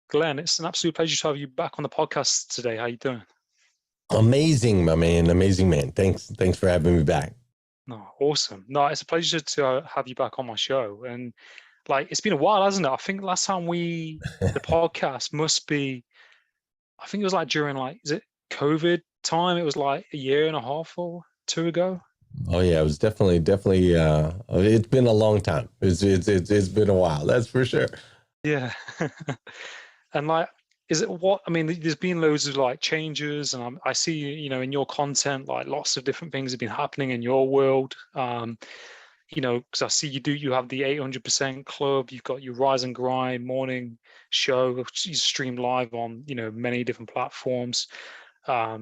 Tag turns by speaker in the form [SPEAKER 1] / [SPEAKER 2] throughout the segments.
[SPEAKER 1] Glenn, it's an absolute pleasure to have you back on the podcast today. How you doing?
[SPEAKER 2] Amazing, my man. Amazing, man. Thanks for having me back.
[SPEAKER 1] No, awesome. No, it's a pleasure to have you back on my show. And like, it's been a while, hasn't it? I think last time we did the podcast must be, I think it was like during like, is it COVID time? It was like a year and a half or two ago.
[SPEAKER 2] Oh yeah, it was definitely. It's been a long time. It's been a while. That's for sure.
[SPEAKER 1] Yeah. And like, is it what, I mean, there's been loads of like changes and I see, in your content, like lots of different things have been happening in your world. Because I see you have the 800% Club, you've got your Rise and Grind morning show, which you stream live on, many different platforms. I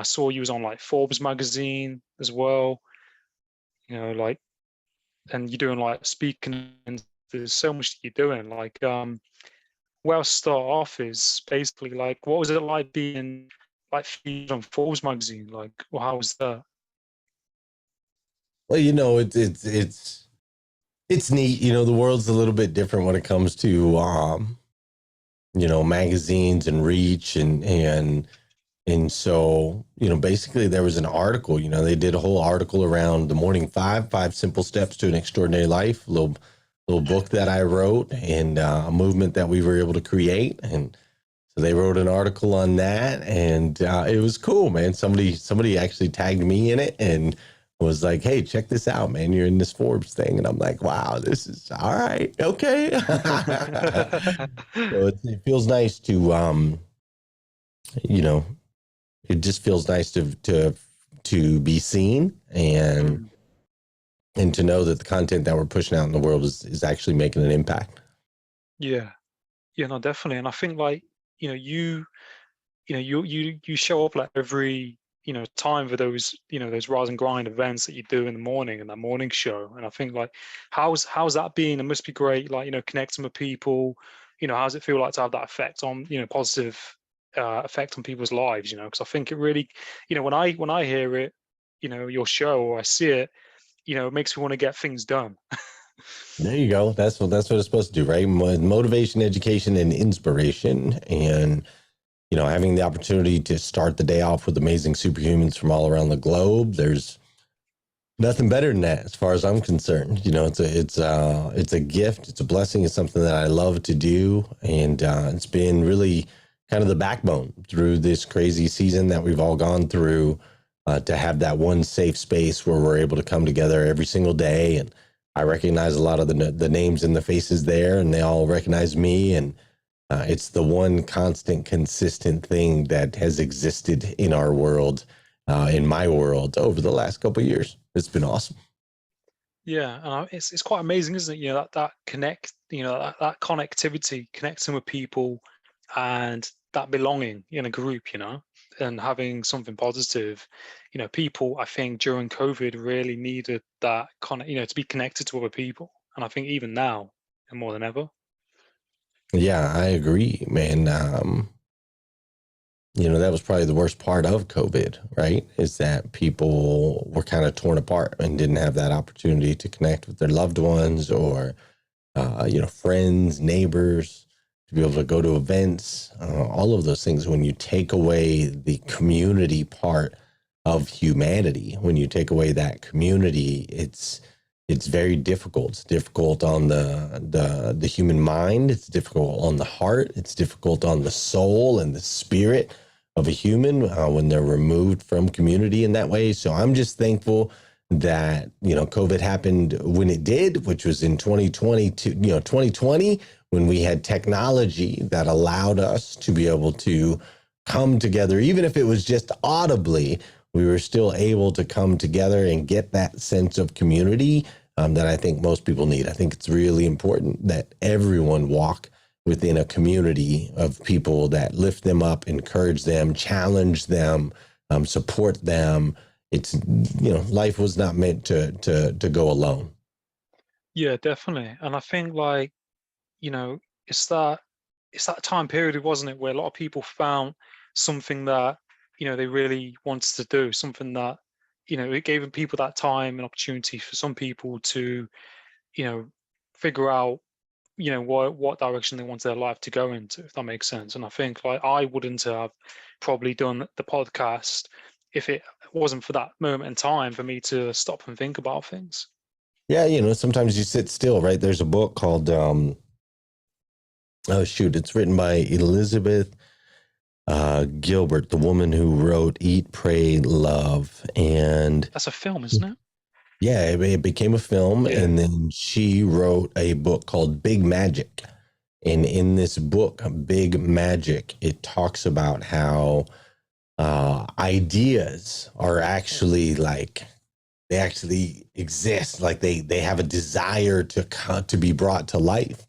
[SPEAKER 1] saw you was on like Forbes magazine as well, like, and you're doing like speaking, and there's so much that you're doing. Like, where I'll start off is basically like, what was it like being like featured on Forbes magazine? Like, well, how was that?
[SPEAKER 2] Well, it's neat. The world's a little bit different when it comes to magazines and reach and so basically there was an article. They did a whole article around the morning five simple steps to an extraordinary life. Little book that I wrote and a movement that we were able to create. And so they wrote an article on that, and it was cool, man. Somebody actually tagged me in it and was like, "Hey, check this out, man. You're in this Forbes thing." And I'm like, "Wow, this is all right. Okay." So it feels nice to, you know, it just feels nice to be seen and to know that the content that we're pushing out in the world is actually making an impact.
[SPEAKER 1] Yeah, yeah, no, definitely. And I think like, you show up like every, time for those Rise and Grind events that you do in the morning and that morning show. And I think like, how's that been? It must be great, like, connecting with people. How does it feel like to have that effect on, positive effect on people's lives? Because I think it really, when I hear it, your show, or I see it, it makes me want to get things done.
[SPEAKER 2] There you go. That's what it's supposed to do, right? Motivation, education, and inspiration. And having the opportunity to start the day off with amazing superhumans from all around the globe. There's nothing better than that, as far as I'm concerned. It's a gift. It's a blessing. It's something that I love to do, and it's been really kind of the backbone through this crazy season that we've all gone through. To have that one safe space where we're able to come together every single day, and I recognize a lot of the names and the faces there, and they all recognize me, and it's the one constant, consistent thing that has existed in our world, in my world, over the last couple of years. It's been awesome.
[SPEAKER 1] Yeah, and it's quite amazing, isn't it? That connect, that connectivity, connecting with people, and that belonging in a group, and having something positive. People, I think during COVID really needed that to be connected to other people, and I think even now, and more than ever.
[SPEAKER 2] Yeah, I agree, man. That was probably the worst part of COVID, right? Is that people were kind of torn apart and didn't have that opportunity to connect with their loved ones or, friends, neighbors, to be able to go to events, all of those things. When you take away the community part of humanity, when you take away that community, it's very difficult. It's difficult on the human mind. It's difficult on the heart. It's difficult on the soul and the spirit of a human when they're removed from community in that way. So I'm just thankful that, COVID happened when it did, which was in 2020, when we had technology that allowed us to be able to come together, even if it was just audibly, we were still able to come together and get that sense of community that I think most people need. I think it's really important that everyone walk within a community of people that lift them up, encourage them, challenge them, support them. It's, life was not meant to go alone.
[SPEAKER 1] Yeah, definitely. And I think like, it's that time period, wasn't it, where a lot of people found something that, they really wanted to do, something that, it gave people that time and opportunity for some people to, figure out what direction they want their life to go into, if that makes sense. And I think like I wouldn't have probably done the podcast if it wasn't for that moment in time for me to stop and think about things.
[SPEAKER 2] Yeah, sometimes you sit still, right? There's a book called oh shoot, it's written by Elizabeth Gilbert, the woman who wrote Eat, Pray, Love. And
[SPEAKER 1] That's a film, isn't it?
[SPEAKER 2] yeah, it became a film.
[SPEAKER 1] Yeah.
[SPEAKER 2] And then she wrote a book called Big Magic. And in this book, Big Magic, it talks about how ideas are actually like, they actually exist. Like they have a desire to be brought to life.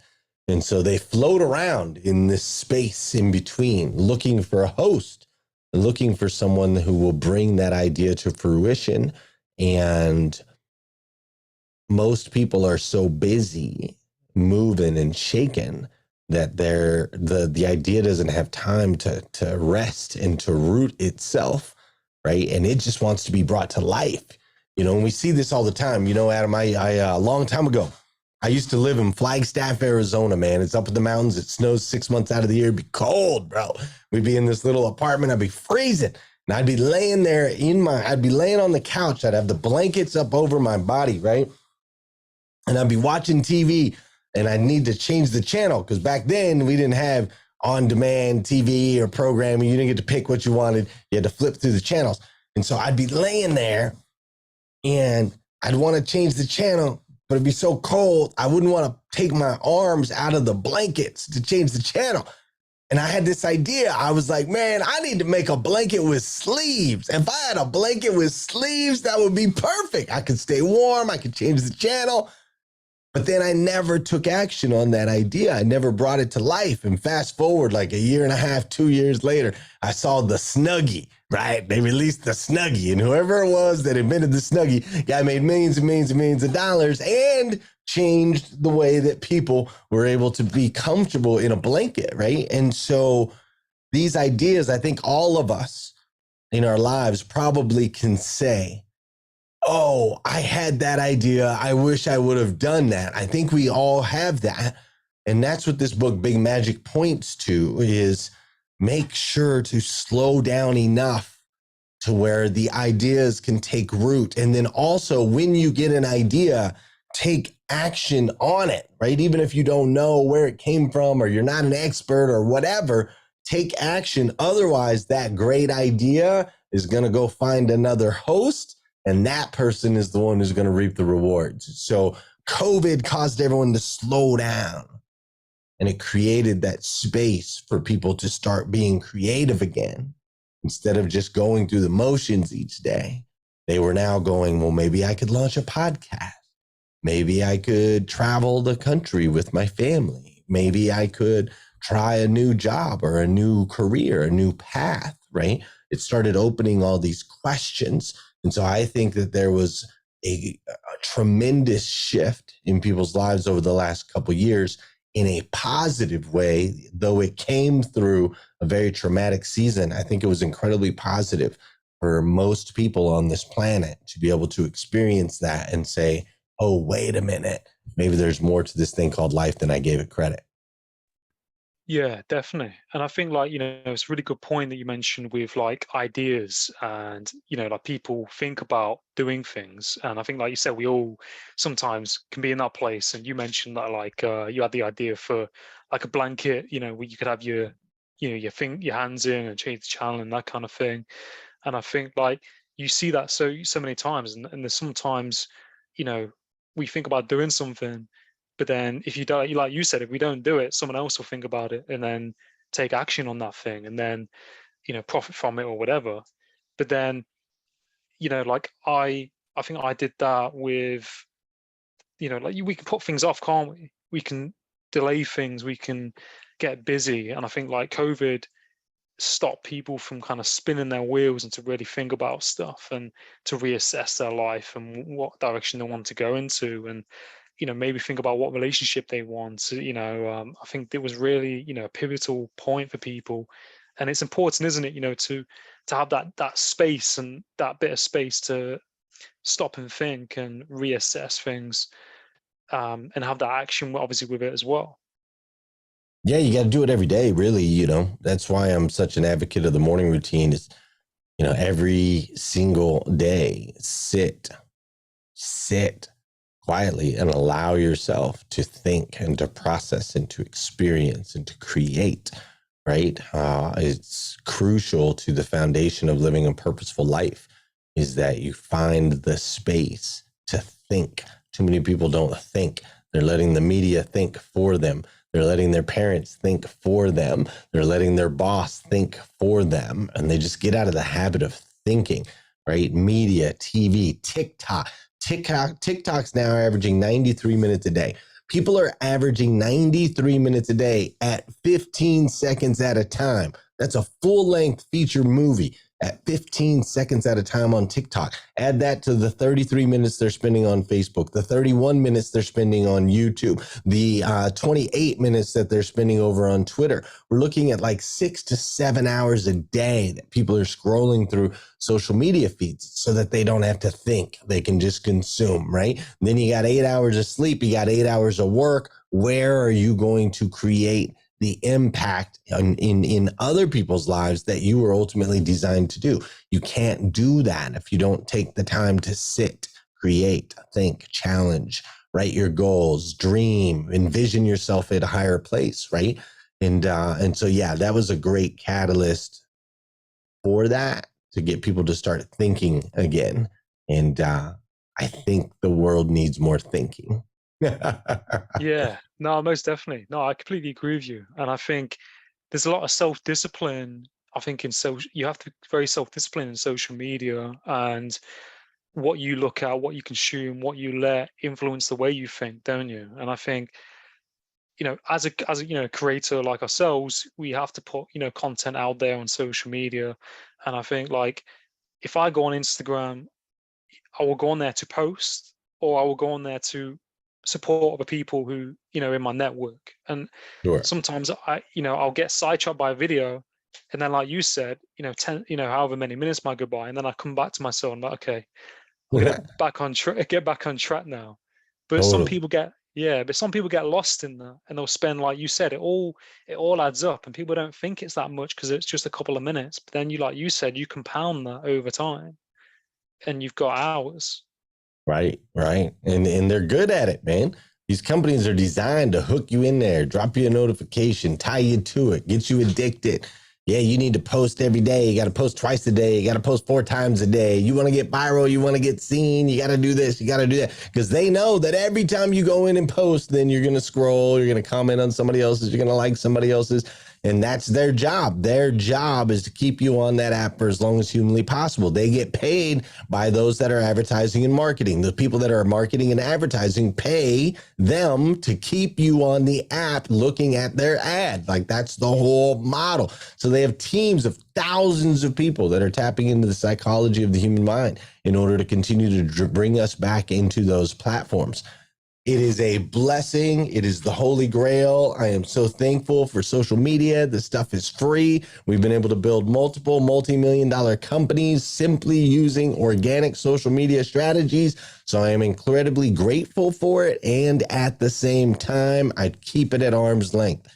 [SPEAKER 2] And so they float around in this space in between, looking for a host, looking for someone who will bring that idea to fruition. And most people are so busy moving and shaking that the idea doesn't have time to rest and to root itself, right? And it just wants to be brought to life. And we see this all the time. Adam, I a long time ago, I used to live in Flagstaff, Arizona, man. It's up in the mountains. It snows 6 months out of the year. It'd be cold, bro. We'd be in this little apartment. I'd be freezing. And I'd be laying there I'd be laying on the couch. I'd have the blankets up over my body, right? And I'd be watching TV and I need to change the channel because back then we didn't have on-demand TV or programming. You didn't get to pick what you wanted. You had to flip through the channels. And so I'd be laying there and I'd want to change the channel, but it'd be so cold. I wouldn't want to take my arms out of the blankets to change the channel. And I had this idea. I was like, man, I need to make a blanket with sleeves. If I had a blanket with sleeves, that would be perfect. I could stay warm. I could change the channel. But then I never took action on that idea. I never brought it to life. And fast forward like a year and a half, 2 years later, I saw the Snuggie, right? They released the Snuggie. And whoever it was that invented the Snuggie, guy made millions and millions and millions of dollars and changed the way that people were able to be comfortable in a blanket, right? And so these ideas, I think all of us in our lives probably can say, oh, I had that idea. I wish I would have done that. I think we all have that. And that's what this book, Big Magic, points to is make sure to slow down enough to where the ideas can take root. And then also when you get an idea, take action on it, right? Even if you don't know where it came from or you're not an expert or whatever, take action. Otherwise, that great idea is going to go find another host. And that person is the one who's going to reap the rewards. So COVID caused everyone to slow down. And it created that space for people to start being creative again. Instead of just going through the motions each day, they were now going, well, maybe I could launch a podcast. Maybe I could travel the country with my family. Maybe I could try a new job or a new career, a new path, right? It started opening all these questions. And so I think that there was a tremendous shift in people's lives over the last couple of years in a positive way, though it came through a very traumatic season. I think it was incredibly positive for most people on this planet to be able to experience that and say, oh, wait a minute, maybe there's more to this thing called life than I gave it credit.
[SPEAKER 1] Yeah, definitely. And I think like, it's a really good point that you mentioned with like ideas and, like people think about doing things. And I think like you said, we all sometimes can be in that place. And you mentioned that like you had the idea for like a blanket, where you could have your hands in and change the channel and that kind of thing. And I think like you see that so many times and there's sometimes, you know, we think about doing something, but then if you don't, like you said, if we don't do it, someone else will think about it and then take action on that thing and then, profit from it or whatever. But then, like I think I did that with, like we can put things off, can't we? We can delay things, we can get busy. And I think like COVID stop people from kind of spinning their wheels and to really think about stuff and to reassess their life and what direction they want to go into and maybe think about what relationship they want. I think it was really a pivotal point for people, and it's important, isn't it, to have that space and that bit of space to stop and think and reassess things. and have that action obviously with it as well.
[SPEAKER 2] Yeah, you got to do it every day, really. That's why I'm such an advocate of the morning routine is, every single day, sit quietly and allow yourself to think and to process and to experience and to create, right? It's crucial to the foundation of living a purposeful life is that you find the space to think. Too many people don't think. They're letting the media think for them. They're letting their parents think for them. They're letting their boss think for them. And they just get out of the habit of thinking, right? Media, TV, TikTok's now averaging 93 minutes a day. People are averaging 93 minutes a day at 15 seconds at a time. That's a full-length feature movie at 15 seconds at a time on TikTok. Add that to the 33 minutes they're spending on Facebook, the 31 minutes they're spending on YouTube, the 28 minutes that they're spending over on Twitter. We're looking at like 6 to 7 hours a day that people are scrolling through social media feeds so that they don't have to think. They can just consume, right? And then you got 8 hours of sleep, you got 8 hours of work. Where are you going to create the impact in other people's lives that you were ultimately designed to do? You can't do that if you don't take the time to sit, create, think, challenge, write your goals, dream, envision yourself at a higher place, right? And so, yeah, that was a great catalyst for that to get people to start thinking again. And I think the world needs more thinking.
[SPEAKER 1] Yeah, no, most definitely. No, I completely agree with you. And I think there's a lot of self-discipline. I think in social, you have to be very self-disciplined in social media, and what you look at, what you consume, what you let influence the way you think, don't you? And I think, as a creator like ourselves, we have to put content out there on social media. And I think, like, if I go on Instagram, I will go on there to post, or I will go on there to support other people who, in my network. And
[SPEAKER 2] Sure.
[SPEAKER 1] sometimes I'll get sidetracked by a video, and then, like you said, 10, however many minutes might go by, and then I come back to myself and I'm like, okay, I'm gonna get back on track now. But some
[SPEAKER 2] Totally.
[SPEAKER 1] people get lost in that, and they'll spend, like you said, it all adds up, and people don't think it's that much because it's just a couple of minutes. But then like you said, you compound that over time, and you've got hours.
[SPEAKER 2] Right, right. And they're good at it, man. These companies are designed to hook you in there, drop you a notification, tie you to it, get you addicted. Yeah, you need to post every day. You got to post twice a day. You got to post 4 times a day. You want to get viral. You want to get seen. You got to do this. You got to do that. Because they know that every time you go in and post, then you're going to scroll. You're going to comment on somebody else's. You're going to like somebody else's. And that's their job. Their job is to keep you on that app for as long as humanly possible. They get paid by those that are advertising and marketing. The people that are marketing and advertising pay them to keep you on the app looking at their ad. Like, that's the whole model. So they have teams of thousands of people that are tapping into the psychology of the human mind in order to continue to bring us back into those platforms. It is a blessing. It is the holy grail. I am so thankful for social media. The stuff is free. We've been able to build multiple multi-million-dollar companies simply using organic social media strategies. So I am incredibly grateful for it. And at the same time, I keep it at arm's length.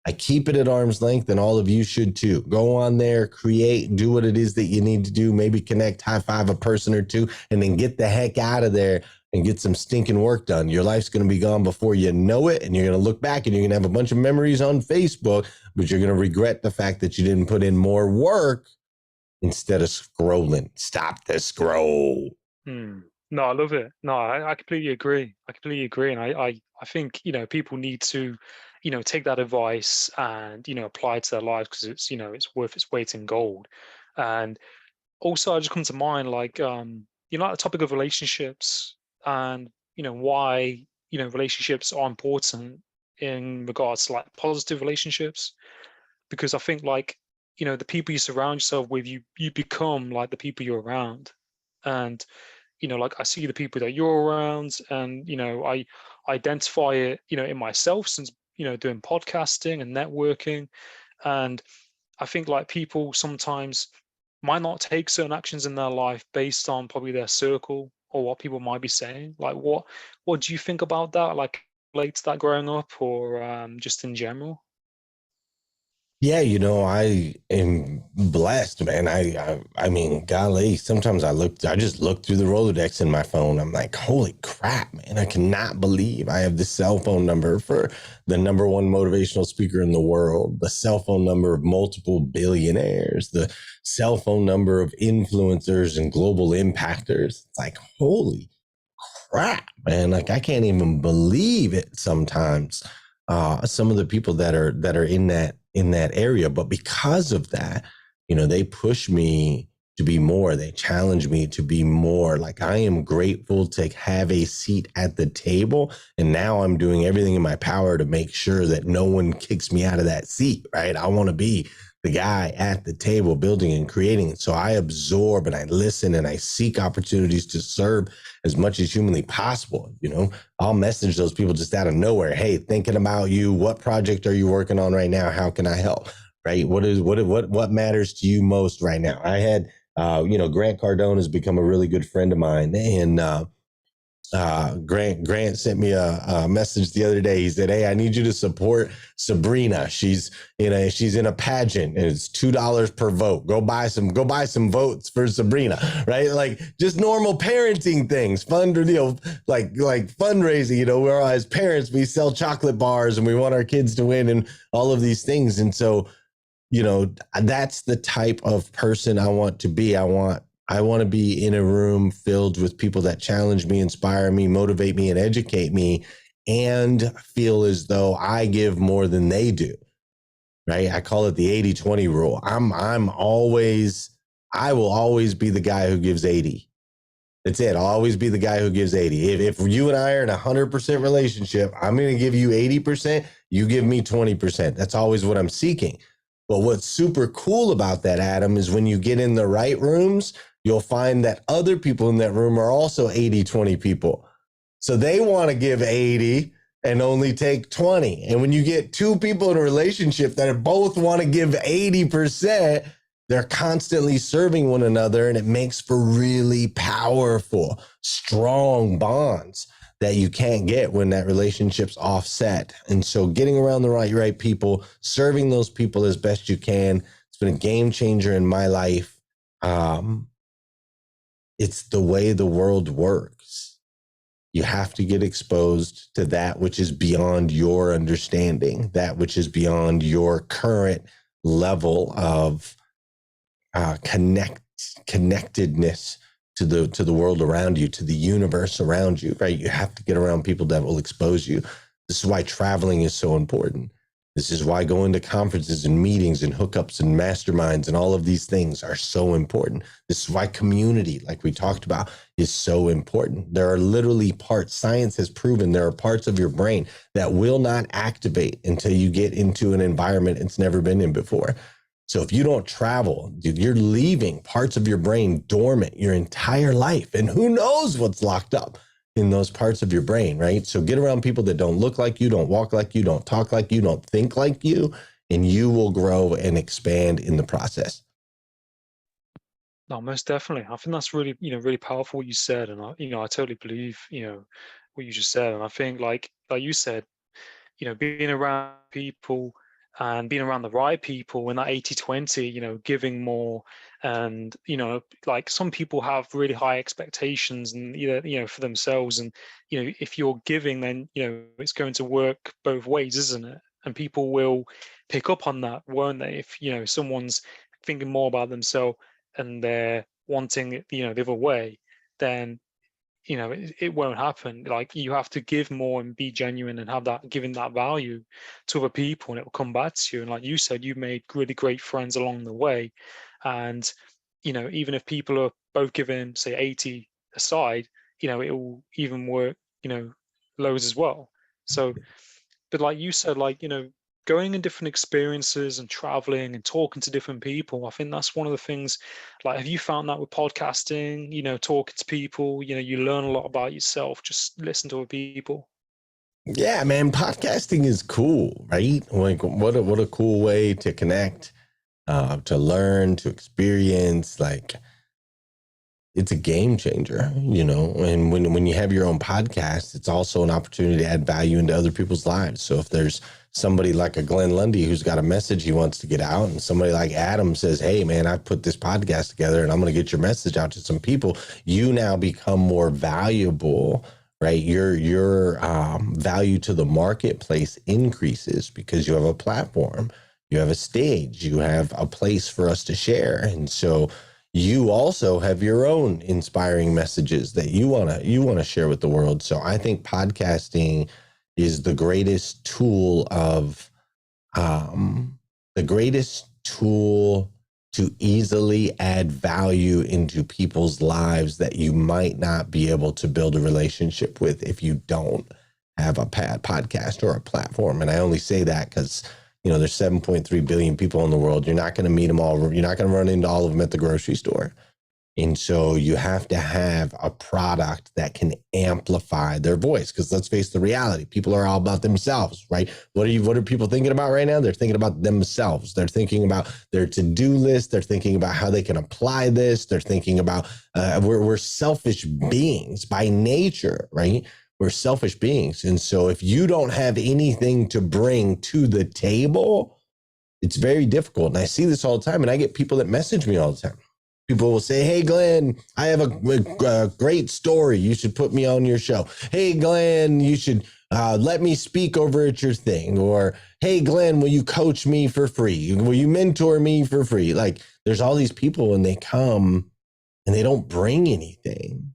[SPEAKER 2] I keep it at arm's length, and all of you should too. Go on there, create, do what it is that you need to do. Maybe connect, high five a person or two, and then get the heck out of there and get some stinking work done. Your life's going to be gone before you know it, and you're going to look back and you're going to have a bunch of memories on Facebook, but you're going to regret the fact that you didn't put in more work instead of scrolling. Stop the scroll.
[SPEAKER 1] No, I love it. No, I completely agree. I completely agree. And I think, people need to, take that advice and, apply it to their lives, because it's worth its weight in gold. And also, I just come to mind, like, the topic of relationships, and, why, relationships are important in regards to, like, positive relationships. Because I think, like, the people you surround yourself with, you become like the people you're around. And like, I see the people that you're around, and I identify it, in myself, since doing podcasting and networking. And I think, like, people sometimes might not take certain actions in their life based on probably their circle or what people might be saying? Like, what do you think about that? Like, relate to that growing up, or just in general?
[SPEAKER 2] Yeah, I am blessed, man. I mean, golly, sometimes I just look through the Rolodex in my phone. I'm like, holy crap, man. I cannot believe I have the cell phone number for the number one motivational speaker in the world, the cell phone number of multiple billionaires, the cell phone number of influencers and global impactors. It's like, holy crap, man. Like I can't even believe it sometimes. Some of the people that are in that area, but because of that, they push me to be more. They challenge me to be more. Like I am grateful to have a seat at the table, and now I'm doing everything in my power to make sure that no one kicks me out of that seat. Right? I want to be the guy at the table building and creating. So I absorb and I listen and I seek opportunities to serve as much as humanly possible. I'll message those people just out of nowhere. Hey, thinking about you. What project are you working on right now? How can I help? Right? What matters to you most right now? I had, Grant Cardone has become a really good friend of mine, and Grant sent me a message the other day. He said, "Hey, I need you to support Sabrina. She's in a pageant, and it's $2 per vote. Go buy some votes for Sabrina." Right? Like just normal parenting things, fun, like fundraising. We're as parents, we sell chocolate bars, and we want our kids to win, and all of these things. And so, that's the type of person I want to be. I want to be in a room filled with people that challenge me, inspire me, motivate me, and educate me, and feel as though I give more than they do. Right? I call it the 80-20 rule. I will always be the guy who gives 80. That's it. I'll always be the guy who gives 80. If you and I are in a 100% relationship, I'm going to give you 80%. You give me 20%. That's always what I'm seeking. But what's super cool about that, Adam, is when you get in the right rooms, you'll find that other people in that room are also 80-20 people. So they want to give 80 and only take 20. And when you get two people in a relationship that both want to give 80%, they're constantly serving one another, and it makes for really powerful, strong bonds that you can't get when that relationship's offset. And so getting around the right people, serving those people as best you can, it's been a game changer in my life. It's the way the world works. You have to get exposed to that which is beyond your understanding, that which is beyond your current level of connectedness to the world around you, to the universe around you, right? You have to get around people that will expose you. This is why traveling is so important. This is why going to conferences and meetings and hookups and masterminds and all of these things are so important. This is why community, like we talked about, is so important. There are literally parts, science has proven there are parts of your brain that will not activate until you get into an environment it's never been in before. So if you don't travel, dude, you're leaving parts of your brain dormant your entire life. And who knows what's locked up in those parts of your brain, right? So get around people that don't look like you, don't walk like you, don't talk like you, don't think like you, and you will grow and expand in the process.
[SPEAKER 1] No, most definitely. I think that's really, really powerful what you said, and I totally believe, what you just said. And I think, like you said, being around people and being around the right people in that 80-20, giving more. And, like some people have really high expectations and, for themselves. And, if you're giving, then, it's going to work both ways, isn't it? And people will pick up on that, won't they? If, someone's thinking more about themselves and they're wanting it, the other way, then it won't happen. Like you have to give more and be genuine and have that giving that value to other people, and it will come back to you. And like you said, you made really great friends along the way. And even if people are both giving say 80 aside, it will even work, loads as well. So, but like you said, like going in different experiences and traveling and talking to different people, I think that's one of the things. Like, have you found that with podcasting, talking to people, you learn a lot about yourself, just listen to other people?
[SPEAKER 2] Yeah, man, podcasting is cool, right? Like what a cool way to connect, to learn, to experience. Like it's a game changer, you know. And when you have your own podcast, it's also an opportunity to add value into other people's lives. So if there's somebody like a Glenn Lundy who's got a message he wants to get out, and somebody like Adam says, hey man, I put this podcast together and I'm going to get your message out to some people, you now become more valuable, right? Your value to the marketplace increases because you have a platform, you have a stage, you have a place for us to share. And so you also have your own inspiring messages that you want to share with the world. So I think podcasting is the greatest tool to easily add value into people's lives that you might not be able to build a relationship with if you don't have a podcast or a platform. And I only say that because, you know, there's 7.3 billion people in the world. You're not going to meet them all. You're not going to run into all of them at the grocery store. And so you have to have a product that can amplify their voice. Because let's face the reality, people are all about themselves, right? What are people thinking about right now? They're thinking about themselves. They're thinking about their to-do list. They're thinking about how they can apply this. They're thinking about, we're selfish beings by nature, right? We're selfish beings. And so if you don't have anything to bring to the table, it's very difficult. And I see this all the time. And I get people that message me all the time. People will say, hey, Glenn, I have a great story. You should put me on your show. Hey, Glenn, you should let me speak over at your thing. Or, hey, Glenn, will you coach me for free? Will you mentor me for free? Like, there's all these people and they come and they don't bring anything.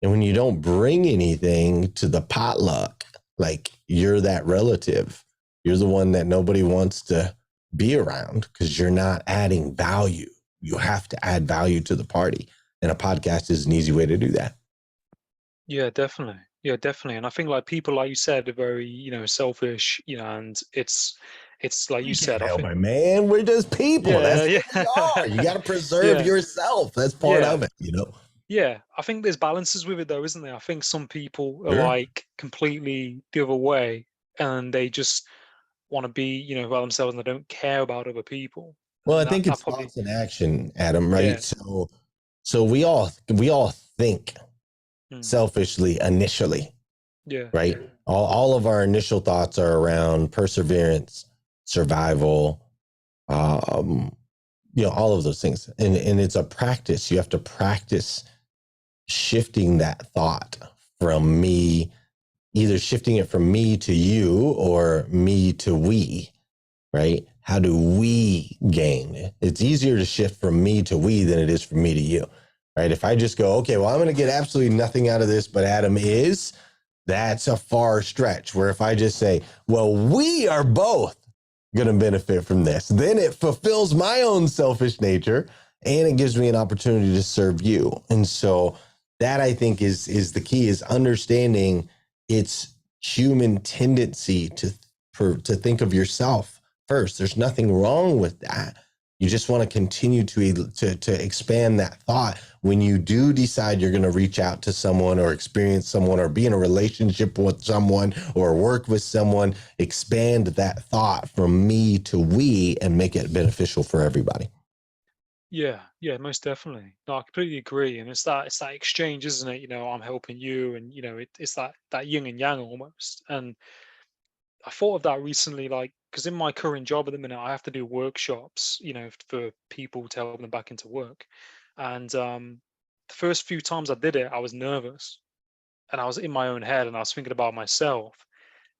[SPEAKER 2] And when you don't bring anything to the potluck, like you're that relative, you're the one that nobody wants to be around because you're not adding value. You have to add value to the party. And a podcast is an easy way to do that.
[SPEAKER 1] Yeah, definitely. Yeah, definitely. And I think like people, like you said, are very, you know, selfish, you know, and it's like you
[SPEAKER 2] We
[SPEAKER 1] said,
[SPEAKER 2] can't
[SPEAKER 1] I
[SPEAKER 2] help
[SPEAKER 1] think,
[SPEAKER 2] it, man. We're just people.
[SPEAKER 1] yeah,
[SPEAKER 2] That's
[SPEAKER 1] yeah,
[SPEAKER 2] what we are. You got to preserve
[SPEAKER 1] yeah,
[SPEAKER 2] yourself. That's part
[SPEAKER 1] yeah.
[SPEAKER 2] of it, you know?
[SPEAKER 1] Yeah, I think there's balances with it though, isn't there? I think some people are
[SPEAKER 2] Sure.
[SPEAKER 1] like completely the other way and they just want to be, you know, by themselves and they don't care about other people.
[SPEAKER 2] Well, I
[SPEAKER 1] And that
[SPEAKER 2] think
[SPEAKER 1] that
[SPEAKER 2] it's
[SPEAKER 1] probably,
[SPEAKER 2] thoughts in action, Adam, right?
[SPEAKER 1] yeah,
[SPEAKER 2] So we all think
[SPEAKER 1] mm,
[SPEAKER 2] selfishly initially,
[SPEAKER 1] yeah,
[SPEAKER 2] right? All of our initial thoughts are around perseverance, survival, um, you know, all of those things. And it's a practice. You have to practice shifting that thought from me, either shifting it from me to you or me to we, right? How do we gain? It's easier to shift from me to we than it is from me to you, right? If I just go, okay, well, I'm going to get absolutely nothing out of this, but Adam is, that's a far stretch. Where if I just say, well, we are both going to benefit from this, then it fulfills my own selfish nature and it gives me an opportunity to serve you. And so that I think is the key, is understanding it's human tendency to think of yourself first. There's nothing wrong with that. You just want to continue to expand that thought. When you do decide you're going to reach out to someone or experience someone or be in a relationship with someone or work with someone, expand that thought from me to we and make it beneficial for everybody.
[SPEAKER 1] yeah, yeah, most definitely. No, I completely agree. And it's that exchange, isn't it? You know, I'm helping you, and you know, it's that yin and yang almost. And I thought of that recently, like, because in my current job at the minute, I have to do workshops, you know, for people to help them back into work. And the first few times I did it, I was nervous and I was in my own head and I was thinking about myself.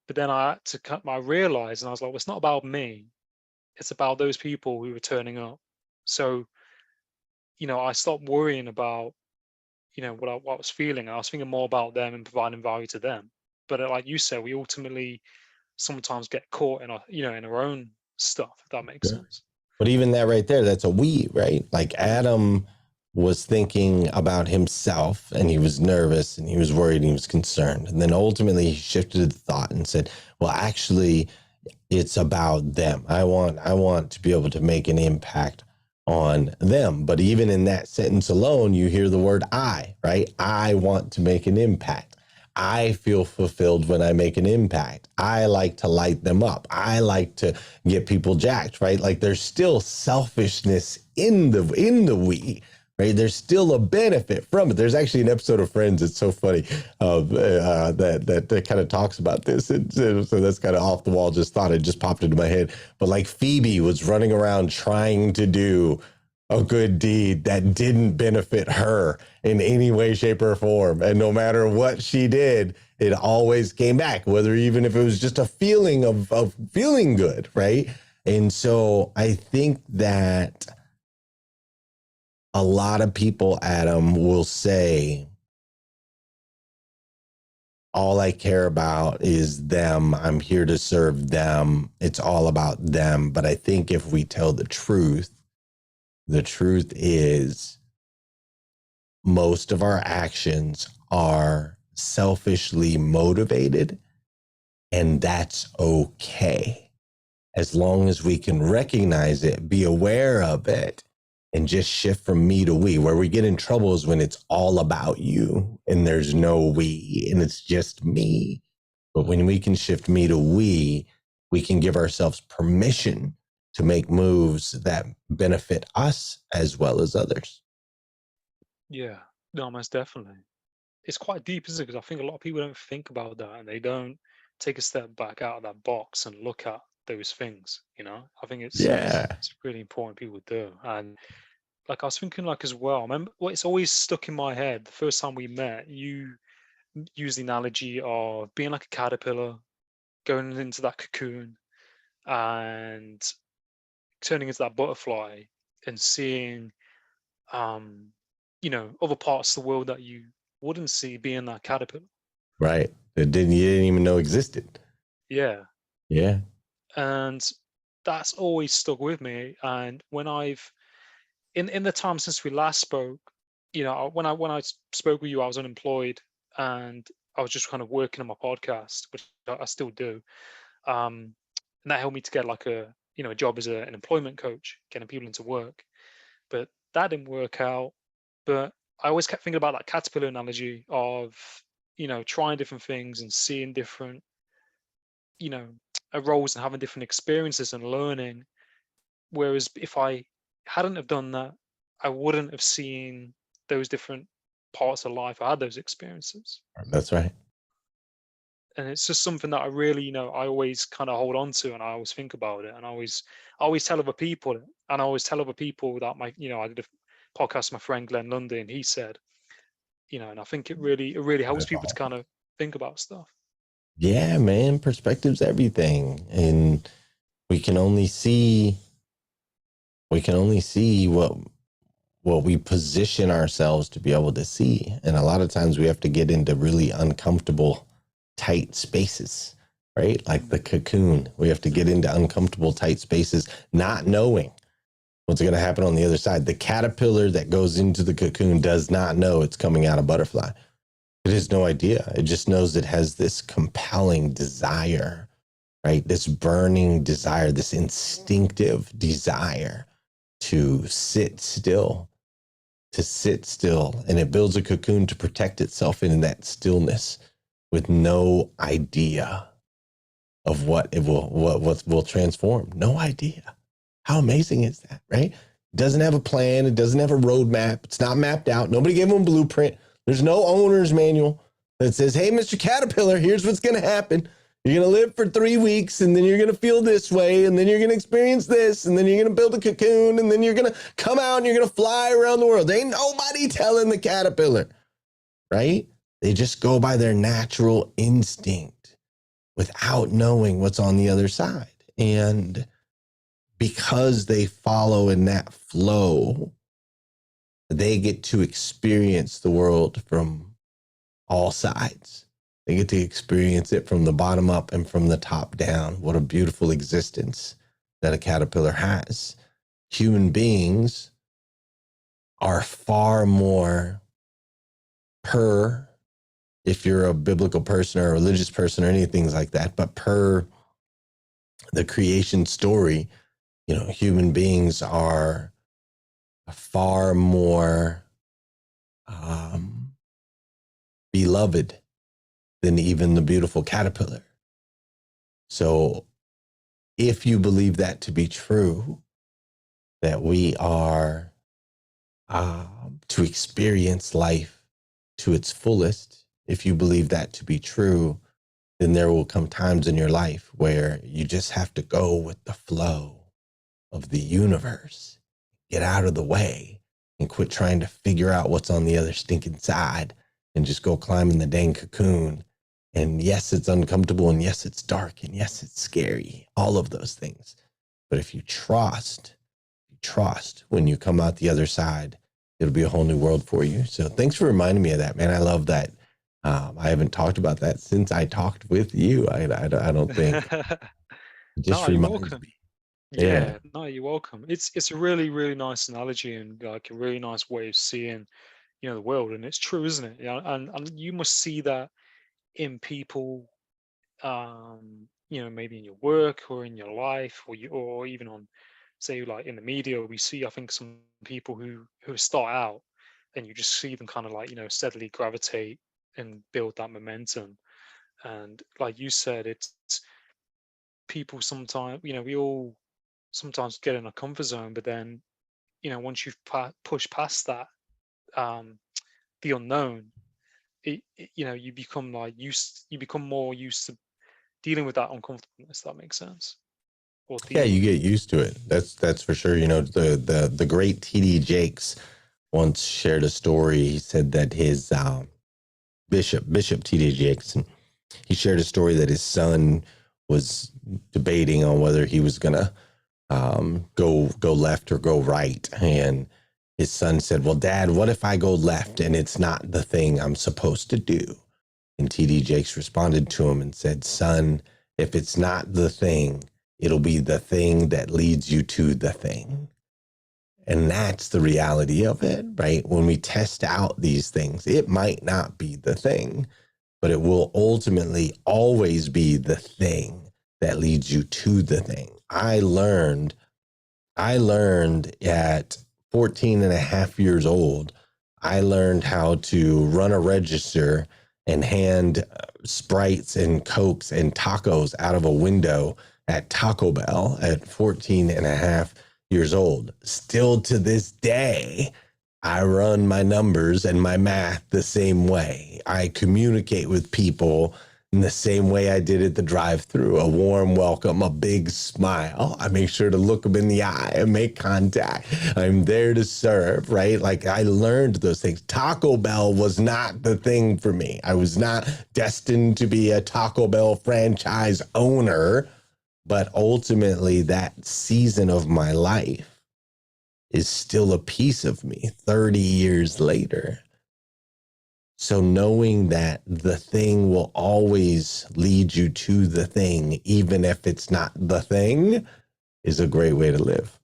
[SPEAKER 1] But then I had to I realized, and I was like, well, it's not about me. It's about those people who were turning up. So, you know, I stopped worrying about, you know, what I was feeling. I was thinking more about them and providing value to them. But like you said, we ultimately sometimes get caught in our, you know, in our own stuff, if that makes
[SPEAKER 2] Sure.
[SPEAKER 1] sense.
[SPEAKER 2] But even that right there, that's a we, right? Like
[SPEAKER 1] Mm,
[SPEAKER 2] Adam was thinking about himself and he was nervous and he was worried and he was concerned. And then ultimately he shifted the thought and said, well, actually, it's about them. I want to be able to make an impact on them. But even in that sentence alone, you hear the word I, right? I want to make an impact. I feel fulfilled when I make an impact. I like to light them up. I like to get people jacked, right? Like there's still selfishness in the we, right? There's still a benefit from it. There's actually an episode of Friends. It's so funny that kind of talks about this. So that's kind of off the wall. Just thought it just popped into my head. But like Phoebe was running around trying to do a good deed that didn't benefit her in any way, shape, or form. And no matter what she did, it always came back, whether even if it was just a feeling of feeling good, right? And so I think that a lot of people, Adam, will say, all I care about is them. I'm here to serve them. It's all about them. But I think if we tell the truth is most of our actions are selfishly motivated, and that's okay. As long as we can recognize it, be aware of it, and just shift from me to we. Where we get in trouble is when it's all about you and there's no we and it's just me. But when we can shift me to we can give ourselves permission to make moves that benefit us as well as others.
[SPEAKER 1] Yeah, no, most definitely. It's quite deep, isn't it? Because I think a lot of people don't think about that, and they don't take a step back out of that box and look at those things. I think
[SPEAKER 2] Yeah.
[SPEAKER 1] it's really important people do. And like I was thinking, like as well, I remember it's always stuck in my head. The first time we met, you used the analogy of being like a caterpillar, going into that cocoon, and turning into that butterfly, and seeing other parts of the world that you wouldn't see being that caterpillar.
[SPEAKER 2] Right. You didn't even know existed.
[SPEAKER 1] Yeah.
[SPEAKER 2] Yeah.
[SPEAKER 1] And that's always stuck with me. And when I've in the time since we last spoke, when I spoke with you, I was unemployed and I was just kind of working on my podcast, which I still do. And that helped me to get like a job as an employment coach, getting people into work. But that didn't work out. But I always kept thinking about that caterpillar analogy of, trying different things and seeing different, you know, roles and having different experiences and learning. Whereas if I hadn't have done that, I wouldn't have seen those different parts of life. I had those experiences.
[SPEAKER 2] That's right.
[SPEAKER 1] And it's just something that I really, I always kind of hold on to, and I always think about it. And I always tell other people it. And I always tell other people that I did a podcast with my friend Glenn Lundy, and he said, and I think it really helps people to kind of think about stuff.
[SPEAKER 2] Yeah, man. Perspective's everything. And we can only see what we position ourselves to be able to see. And a lot of times we have to get into really uncomfortable, tight spaces, right? Like the cocoon. We have to get into uncomfortable, tight spaces, not knowing what's going to happen on the other side. The caterpillar that goes into the cocoon does not know it's coming out a butterfly. It has no idea. It just knows it has this compelling desire, right? This burning desire, this instinctive desire to sit still, and it builds a cocoon to protect itself in that stillness with no idea of what will transform. No idea. How amazing is that, right? It doesn't have a plan. It doesn't have a roadmap. It's not mapped out. Nobody gave them a blueprint. There's no owner's manual that says, hey, Mr. Caterpillar, here's what's going to happen. You're going to live for 3 weeks, and then you're going to feel this way, and then you're going to experience this, and then you're going to build a cocoon, and then you're going to come out and you're going to fly around the world. Ain't nobody telling the caterpillar, right? They just go by their natural instinct without knowing what's on the other side. And because they follow in that flow, they get to experience the world from all sides. They get to experience it from the bottom up and from the top down. What a beautiful existence that a caterpillar has. Human beings are far more if you're a biblical person or a religious person or anything like that, but per the creation story, human beings are far more beloved than even the beautiful caterpillar. So if you believe that to be true, that we are to experience life to its fullest, if you believe that to be true, then there will come times in your life where you just have to go with the flow of the universe, get out of the way, and quit trying to figure out what's on the other stinking side and just go climb in the dang cocoon. And yes, it's uncomfortable. And yes, it's dark. And yes, it's scary. All of those things. But if you trust when you come out the other side, it'll be a whole new world for you. So thanks for reminding me of that, man. I love that. I haven't talked about that since I talked with you. I don't think. It just
[SPEAKER 1] No, you're
[SPEAKER 2] reminds
[SPEAKER 1] welcome.
[SPEAKER 2] me. Yeah.
[SPEAKER 1] Yeah, no, you're welcome. It's a really, really nice analogy and like a really nice way of seeing, the world. And it's true, isn't it? Yeah, and you must see that in people, maybe in your work or in your life, or even on, say, like in the media. We see, I think, some people who start out, and you just see them kind of like, steadily gravitate and build that momentum. And like you said, it's people sometimes, we all sometimes get in a comfort zone, but then, once you've pushed past that, um, the unknown, you become like you become more used to dealing with that uncomfortableness. That makes sense, or
[SPEAKER 2] Yeah,
[SPEAKER 1] dealing
[SPEAKER 2] you
[SPEAKER 1] with it.
[SPEAKER 2] get used to it. That's for sure. The great TD Jakes once shared a story. He said that his Bishop TD Jakes, he shared a story that his son was debating on whether he was gonna go left or go right, and his son said, "Well, Dad, what if I go left and it's not the thing I'm supposed to do?" And TD Jakes responded to him and said, "Son, if it's not the thing, it'll be the thing that leads you to the thing." And that's the reality of it, right? When we test out these things, it might not be the thing, but it will ultimately always be the thing that leads you to the thing. I learned at 14 and a half years old, I learned how to run a register and hand Sprites and Cokes and tacos out of a window at Taco Bell at 14 and a half years old. Still to this day, I run my numbers and my math the same way. I communicate with people in the same way I did at the drive-through: a warm welcome, a big smile. I make sure to look them in the eye and make contact. I'm there to serve, right? Like, I learned those things. Taco Bell was not the thing for me. I was not destined to be a Taco Bell franchise owner, but ultimately that season of my life is still a piece of me 30 years later. So knowing that the thing will always lead you to the thing, even if it's not the thing, is a great way to live.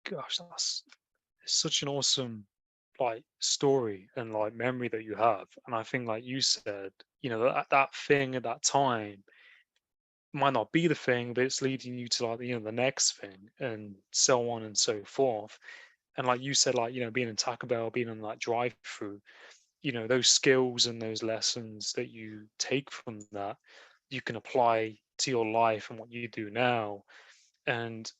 [SPEAKER 1] Gosh, that's such an awesome like story and like memory that you have. And I think, like you said, that thing at that time might not be the thing, but it's leading you to like the next thing, and so on and so forth. And like you said, like being in Taco Bell, being on that drive through, those skills and those lessons that you take from that, you can apply to your life and what you do now. And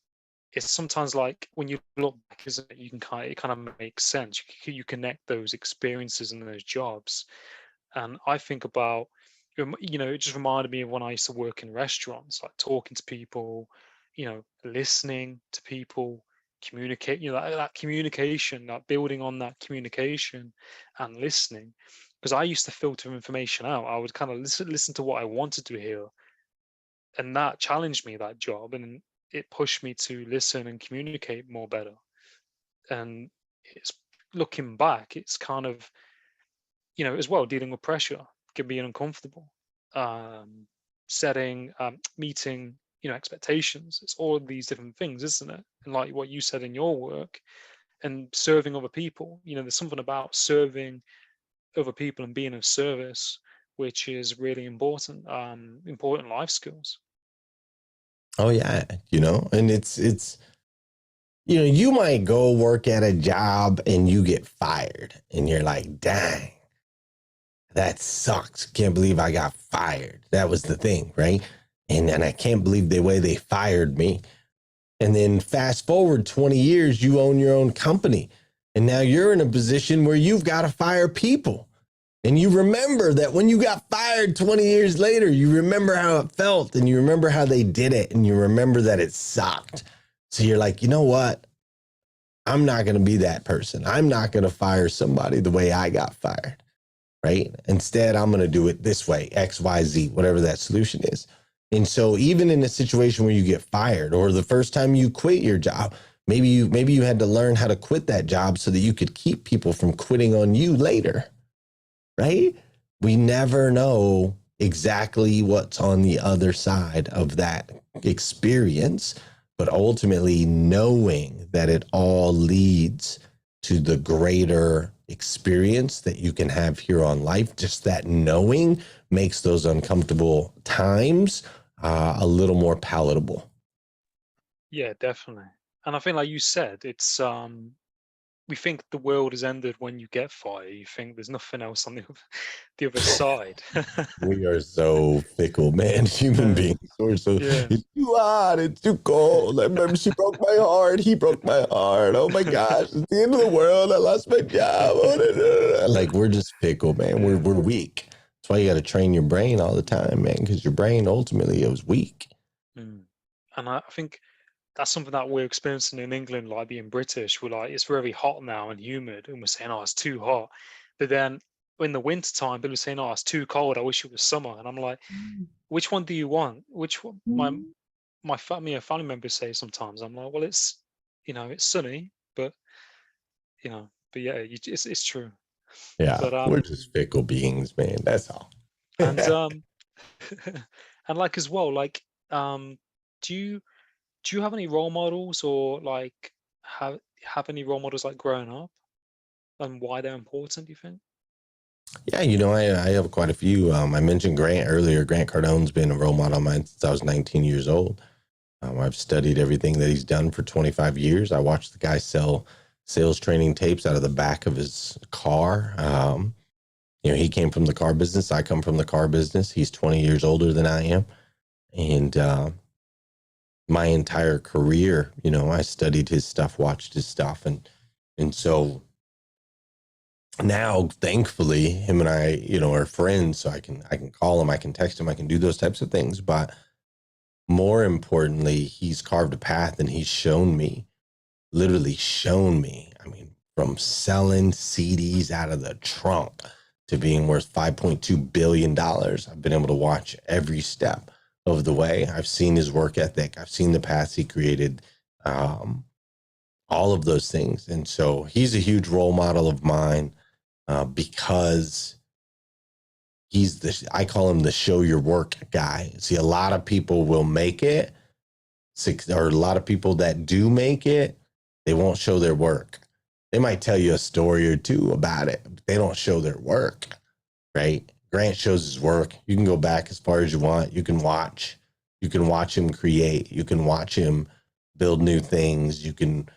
[SPEAKER 1] it's sometimes like when you look back, isn't it, it kind of makes sense. You connect those experiences and those jobs. And I think about, it just reminded me of when I used to work in restaurants, like talking to people, listening to people, communicate, that communication, that building on that communication and listening. Because I used to filter information out. I would kind of listen to what I wanted to hear. And that challenged me, that job. And it pushed me to listen and communicate more better. And it's looking back, it's kind of, as well, dealing with pressure, can being uncomfortable, um, setting, meeting, expectations. It's all of these different things, isn't it? And like what you said in your work and serving other people, there's something about serving other people and being of service, which is really important, important life skills.
[SPEAKER 2] Oh yeah, and it's you might go work at a job and you get fired and you're like, "Dang, that sucks. Can't believe I got fired." That was the thing, right? And I can't believe the way they fired me. And then fast forward 20 years, you own your own company And now you're in a position where you've got to fire people. And you remember that when you got fired 20 years later, you remember how it felt and you remember how they did it and you remember that it sucked. So you're like, you know what? I'm not going to be that person. I'm not going to fire somebody the way I got fired, right? Instead, I'm going to do it this way, X, Y, Z, whatever that solution is. And so even in a situation where you get fired or the first time you quit your job, maybe you had to learn how to quit that job so that you could keep people from quitting on you later, right? We never know exactly what's on the other side of that experience, but ultimately knowing that it all leads to the greater experience that you can have here on life, just that knowing makes those uncomfortable times a little more palatable.
[SPEAKER 1] Yeah, definitely. And I think, like you said, it's we think the world has ended when you get fired. You think there's nothing else on the other side.
[SPEAKER 2] We are so fickle, man. Human
[SPEAKER 1] uh,
[SPEAKER 2] beings. We're so,
[SPEAKER 1] yeah.
[SPEAKER 2] it's too hot. It's too cold. I remember she broke my heart. He broke my heart. Oh my gosh. It's the end of the world. I lost my job. Like, we're just fickle, man.
[SPEAKER 1] Yeah.
[SPEAKER 2] We're weak. That's why you got to train your brain all the time, man, because your brain ultimately is weak.
[SPEAKER 1] Mm. And I think that's something that we're experiencing in England, like being British. We're like, it's very hot now and humid, and we're saying, oh, it's too hot. But then in the winter time, people are saying, oh, it's too cold. I wish it was summer. And I'm like, which one do you want? Which one? My family, family members say sometimes. I'm like, well, it's sunny, but yeah, it's true.
[SPEAKER 2] Yeah,
[SPEAKER 1] But
[SPEAKER 2] we're just fickle beings, man. That's all.
[SPEAKER 1] and and like as well, like do you do you have any role models, or like have any role models like growing up, and why they're important, do you think?
[SPEAKER 2] Yeah, I have quite a few. I mentioned Grant earlier. Grant Cardone's been a role model of mine since I was 19 years old. I've studied everything that he's done for 25 years. I watched the guy sell sales training tapes out of the back of his car. He came from the car business. I come from the car business. He's 20 years older than I am. And my entire career, I studied his stuff, watched his stuff. And so now, thankfully, him and I, are friends. So I can call him, I can text him, I can do those types of things. But more importantly, he's carved a path and he's shown me, literally shown me. I mean, from selling CDs out of the trunk to being worth $5.2 billion. I've been able to watch every step of the way. I've seen his work ethic. I've seen the paths he created, all of those things. And so he's a huge role model of mine because I call him the show your work guy. See, a lot of people will make it, or a lot of people that do make it, they won't show their work. They might tell you a story or two about it, but they don't show their work, right? Grant shows his work. You can go back as far as you want. You can watch. You can watch him create. You can watch him build new things. You can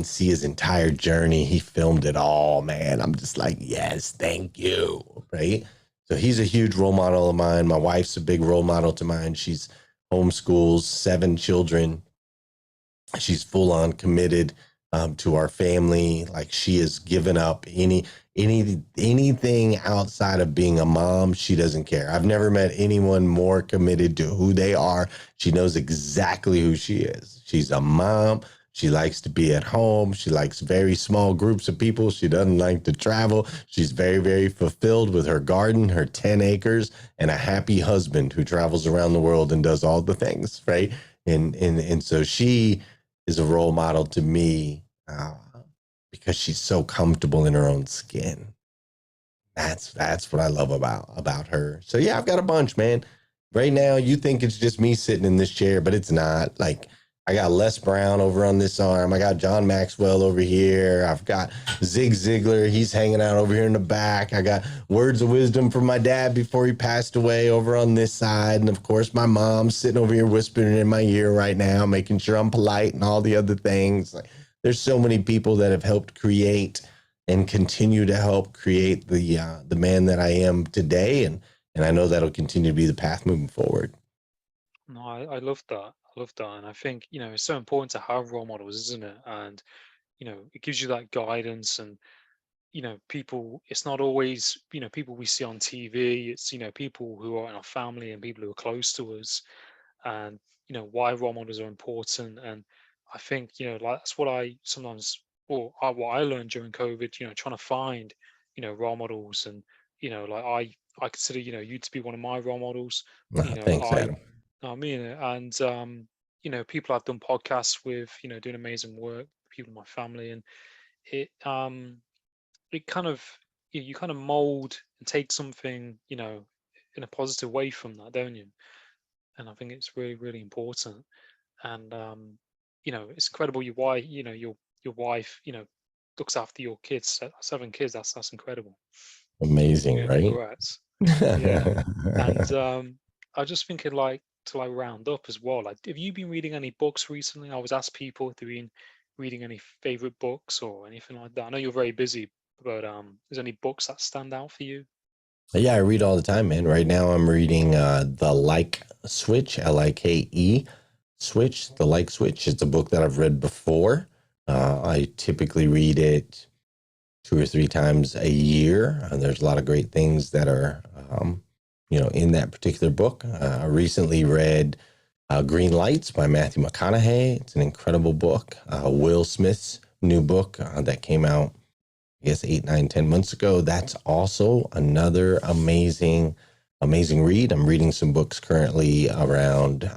[SPEAKER 2] see his entire journey. He filmed it all, man. I'm just like, yes, thank you, right? So he's a huge role model of mine. My wife's a big role model to mine. She's homeschools 7 children. She's full on committed to our family. Like, she has given up anything outside of being a mom. She doesn't care. I've never met anyone more committed to who they are. She knows exactly who she is. She's a mom. She likes to be at home. She likes very small groups of people. She doesn't like to travel. She's very, very fulfilled with her garden, her 10 acres, and a happy husband who travels around the world and does all the things, right? And so she is a role model to me because she's so comfortable in her own skin. That's what I love about her. So yeah, I've got a bunch, man. Right now, you think it's just me sitting in this chair, but it's not. Like, I got Les Brown over on this arm. I got John Maxwell over here. I've got Zig Ziglar. He's hanging out over here in the back. I got words of wisdom from my dad before he passed away over on this side. And of course, my mom's sitting over here whispering in my ear right now, making sure I'm polite and all the other things. Like, there's so many people that have helped create and continue to help create the man that I am today. And I know that'll continue to be the path moving forward.
[SPEAKER 1] No, I love that. I love that. And I think, it's so important to have role models, isn't it? And it gives you that guidance. And people, it's not always people we see on TV. It's people who are in our family and people who are close to us, and why role models are important. And I think like that's what I sometimes, or what I learned during COVID, trying to find role models. And like I consider you to be one of my role models.
[SPEAKER 2] Thanks,
[SPEAKER 1] I
[SPEAKER 2] Adam.
[SPEAKER 1] I mean it. And people I've done podcasts with, doing amazing work, people in my family. And it it kind of, you kind of mold and take something in a positive way from that, don't you? And I think it's really, really important. And it's incredible your wife looks after your kids, 7 kids. That's incredible.
[SPEAKER 2] Amazing,
[SPEAKER 1] Yeah,
[SPEAKER 2] right?
[SPEAKER 1] congrats. Yeah. And I was just thinking, like, to like round up as well, like, have you been reading any books recently? I always ask people if they've been reading any favorite books or anything like that. I know you're very busy, but is there any books that stand out for you?
[SPEAKER 2] Yeah, I read all the time, man. Right now I'm reading The Like Switch, Like Switch, The Like Switch. It's a book that I've read before. I typically read it 2 or 3 times a year. There's a lot of great things that are, in that particular book. I recently read Green Lights by Matthew McConaughey. It's an incredible book. Will Smith's new book that came out, I guess, 8, 9, 10 months ago. That's also another amazing read. I'm reading some books currently around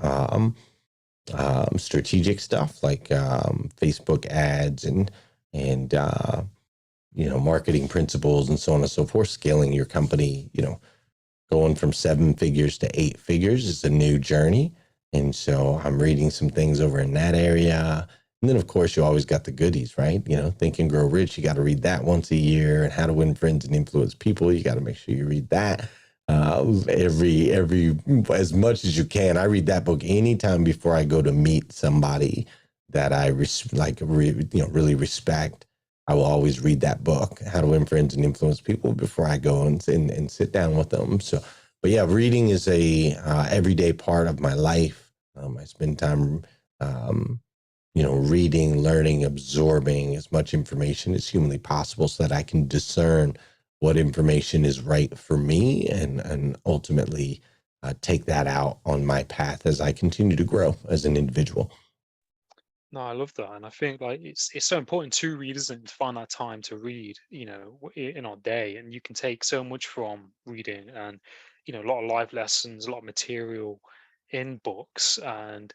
[SPEAKER 2] strategic stuff like Facebook ads and marketing principles and so on and so forth. Scaling your company, going from 7 figures to 8 figures is a new journey. And so I'm reading some things over in that area. And then, of course, you always got the goodies, right? Think and Grow Rich. You got to read that once a year. And How to Win Friends and Influence People. You got to make sure you read that every as much as you can. I read that book anytime before I go to meet somebody that I really respect. I will always read that book, How to Win Friends and Influence People, before I go and sit down with them. So, but yeah, reading is a everyday part of my life. I spend time, reading, learning, absorbing as much information as humanly possible so that I can discern what information is right for me and ultimately take that out on my path as I continue to grow as an individual.
[SPEAKER 1] No, I love that. And I think like it's so important to read, isn't it, to find that time to read, in our day. And you can take so much from reading, and a lot of life lessons, a lot of material in books. And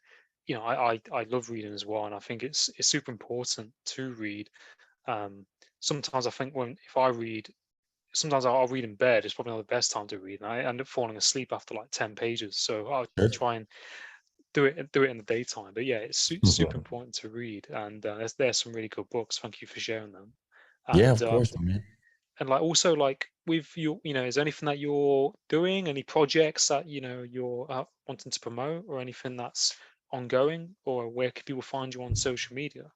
[SPEAKER 1] I love reading as well. And I think it's super important to read. Um, Sometimes I think when if I read, sometimes I'll read in bed. It's probably not the best time to read, and I end up falling asleep after like 10 pages. So I'll
[SPEAKER 2] Sure.
[SPEAKER 1] try and do it in the daytime. But yeah, it's super important to read. And there's some really good books. Thank you for sharing them.
[SPEAKER 2] Yeah,
[SPEAKER 1] And
[SPEAKER 2] of course, my man.
[SPEAKER 1] like also, like, with your, is there anything that you're doing, any projects that you're wanting to promote, or anything that's ongoing, or where can people find you on social media?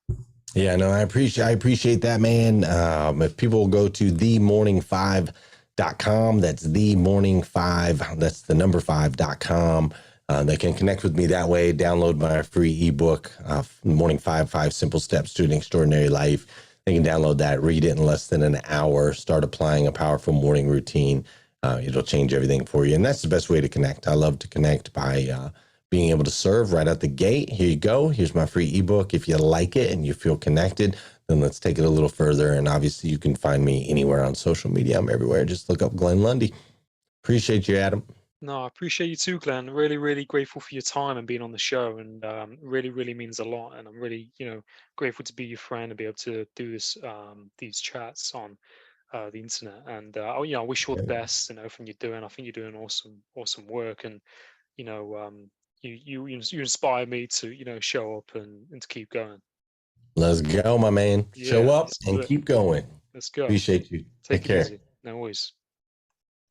[SPEAKER 2] Yeah, no, I appreciate that, man. If people go to themorning5.com, that's themorning5, that's the number 5.com. They can connect with me that way, download my free ebook, Morning Five, 5 Simple Steps to an Extraordinary Life. They can download that, read it in less than an hour, start applying a powerful morning routine. It'll change everything for you. And that's the best way to connect. I love to connect by being able to serve right out the gate. Here you go. Here's my free ebook. If you like it and you feel connected, then let's take it a little further. And obviously, you can find me anywhere on social media. I'm everywhere. Just look up Glenn Lundy. Appreciate you, Adam.
[SPEAKER 1] No, I appreciate you too, Glenn. Really, really grateful for your time and being on the show, and really, really means a lot. And I'm really, grateful to be your friend and be able to do this, these chats on the internet. And I wish you all the best in everything you're doing. I think you're doing awesome, awesome work. And you know, you inspire me to show up and to keep going.
[SPEAKER 2] Let's go, my man. Show
[SPEAKER 1] Yeah,
[SPEAKER 2] up
[SPEAKER 1] let's do
[SPEAKER 2] and
[SPEAKER 1] it.
[SPEAKER 2] keep going.
[SPEAKER 1] Let's go.
[SPEAKER 2] Appreciate you. Take
[SPEAKER 1] Take it
[SPEAKER 2] care.
[SPEAKER 1] easy. No worries.